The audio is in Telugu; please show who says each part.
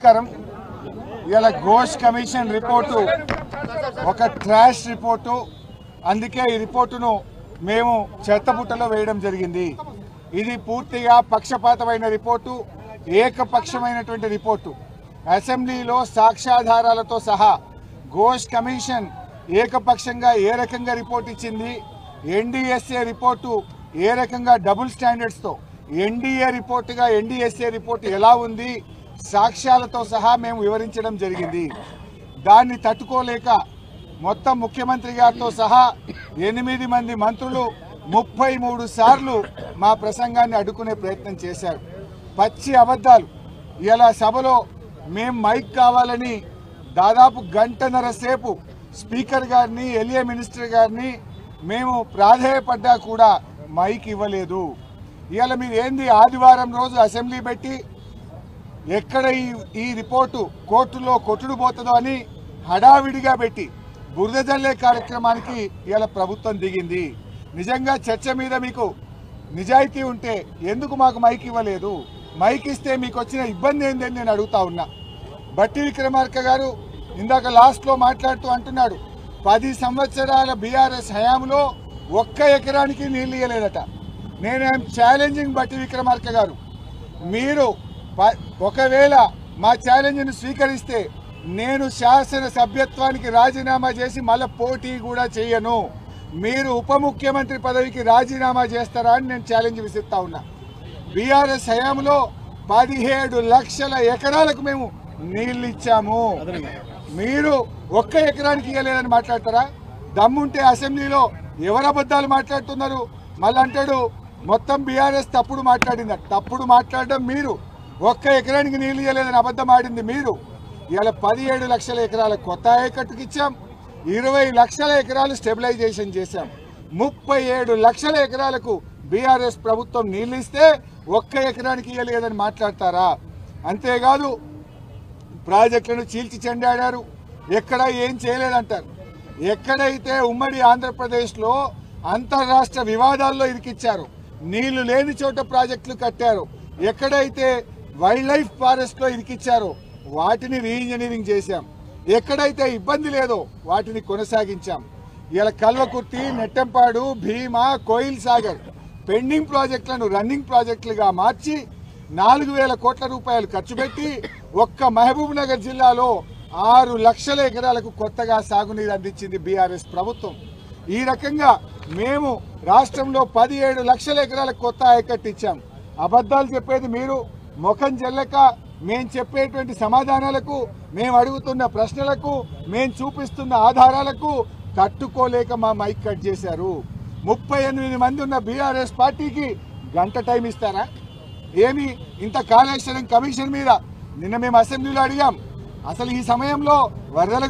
Speaker 1: ఇలా ఘోష్ కమిషన్ రిపోర్టు ఒక ట్రాష్ రిపోర్టు. అందుకే ఈ రిపోర్టును మేము చెత్తబుట్టలో వేయడం జరిగింది. ఇది పూర్తిగా పక్షపాతమైన రిపోర్టు, ఏకపక్షమైనటువంటి రిపోర్టు. అసెంబ్లీలో సాక్ష్యాధారాలతో సహా ఘోష్ కమిషన్ ఏకపక్షంగా ఏ రకంగా రిపోర్ట్ ఇచ్చింది, ఎన్డీఎస్ఏ రిపోర్టు ఏ రకంగా డబుల్ స్టాండర్డ్స్తో ఎన్డీఏ రిపోర్టుగా ఎన్డీఎస్ఏ రిపోర్టు ఎలా ఉంది, సాక్ష్యాలతో సహా మేము వివరించడం జరిగింది. దాన్ని తట్టుకోలేక మొత్తం ముఖ్యమంత్రి గారితో సహా 8 మంది మంత్రులు 33 సార్లు మా ప్రసంగాన్ని అడ్డుకునే ప్రయత్నం చేశారు. పచ్చి అబద్ధాలు. ఇలా సభలో మేము మైక్ కావాలని దాదాపు గంటన్నర సేపు స్పీకర్ గారిని, ఎల్ఏ మినిస్టర్ గారిని మేము ప్రాధేయపడ్డా కూడా మైక్ ఇవ్వలేదు. ఇవాళ మీరు ఏంది ఆదివారం రోజు అసెంబ్లీ పెట్టి ఎక్కడ ఈ రిపోర్టు కోర్టులో కొట్టుడు పోతుందో అని హడావిడిగా పెట్టి బురద జల్లే కార్యక్రమానికి ఇవాళ ప్రభుత్వం దిగింది. నిజంగా చర్చ మీద మీకు నిజాయితీ ఉంటే ఎందుకు మాకు మైక్ ఇవ్వలేదు? మైక్ ఇస్తే మీకు వచ్చిన ఇబ్బంది ఏందని నేను అడుగుతా ఉన్నా. బట్టి విక్రమార్క గారు ఇందాక లాస్ట్లో మాట్లాడుతూ అంటున్నాడు 10 సంవత్సరాల బీఆర్ఎస్ హయాంలో 1 ఎకరానికి నీళ్ళు ఇవ్వలేదట. నేనేం ఛాలెంజింగ్ బట్టి విక్రమార్క గారు, మీరు ఒకవేళ మా ఛాలెంజ్ను స్వీకరిస్తే నేను శాసన సభ్యత్వానికి రాజీనామా చేసి మళ్ళీ పోటీ కూడా చేయను. మీరు ఉప ముఖ్యమంత్రి పదవికి రాజీనామా చేస్తారా అని నేను ఛాలెంజ్ విసిస్తా ఉన్నా. బీఆర్ఎస్ హయాంలో 17 లక్షల ఎకరాలకు మేము నీళ్ళు ఇచ్చాము. మీరు 1 ఎకరానికి ఇవ్వలేదని మాట్లాడతారా? దమ్ముంటే అసెంబ్లీలో ఎవరు అబద్ధాలు మాట్లాడుతున్నారు? మళ్ళీ అంటాడు మొత్తం బీఆర్ఎస్ తప్పుడు మాట్లాడింది. తప్పుడు మాట్లాడడం మీరు, 1 ఎకరానికి నీళ్ళు ఇవ్వలేదని అబద్ధం ఆడింది మీరు. ఇవాళ 17 లక్షల ఎకరాల కొత్త ఆయకట్టుకు ఇచ్చాం, 20 లక్షల ఎకరాలు స్టెబిలైజేషన్ చేశాం, 37 లక్షల ఎకరాలకు బీఆర్ఎస్ ప్రభుత్వం నీళ్ళు ఇస్తే 1 ఎకరానికి ఇవ్వలేదని మాట్లాడతారా? అంతేకాదు ప్రాజెక్టులను చీల్చి చెండాడారు, ఎక్కడ ఏం చేయలేదంటారు. ఎక్కడైతే ఉమ్మడి ఆంధ్రప్రదేశ్లో అంతర్రాష్ట్ర వివాదాల్లో ఇరికిచ్చారు, నీళ్లు లేని చోట ప్రాజెక్టులు కట్టారు, ఎక్కడైతే వైల్డ్ లైఫ్ ఫారెస్ట్లో ఇరికిచ్చారో వాటిని రీఇంజనీరింగ్ చేశాం, ఎక్కడైతే ఇబ్బంది లేదో వాటిని కొనసాగించాం. ఇలా కల్వకుర్తి, నెట్టంపాడు, భీమా, కోయిల్ సాగర్ పెండింగ్ ప్రాజెక్టులను రన్నింగ్ ప్రాజెక్టులుగా మార్చి 4000 కోట్ల రూపాయలు ఖర్చు పెట్టి ఒక్క మహబూబ్ నగర్ జిల్లాలో 6 లక్షల ఎకరాలకు కొత్తగా సాగునీరు అందించింది బీఆర్ఎస్ ప్రభుత్వం. ఈ రకంగా మేము రాష్ట్రంలో 17 లక్షల ఎకరాలకు కొత్త ఆయకట్టు ఇచ్చాం. అబద్ధాలు చెప్పేది మీరు. ముఖం చెల్లక మేము చెప్పేటువంటి సమాధానాలకు, మేము అడుగుతున్న ప్రశ్నలకు, మేము చూపిస్తున్న ఆధారాలకు తట్టుకోలేక మా మైక్ కట్ చేశారు. 38 మంది ఉన్న బీఆర్ఎస్ పార్టీకి గంట టైం ఇస్తారా? ఏమి ఇంత కాళేశ్వరం కమిషన్ మీద నిన్న మేము అసెంబ్లీలో అడిగాం. అసలు ఈ సమయంలో వరదల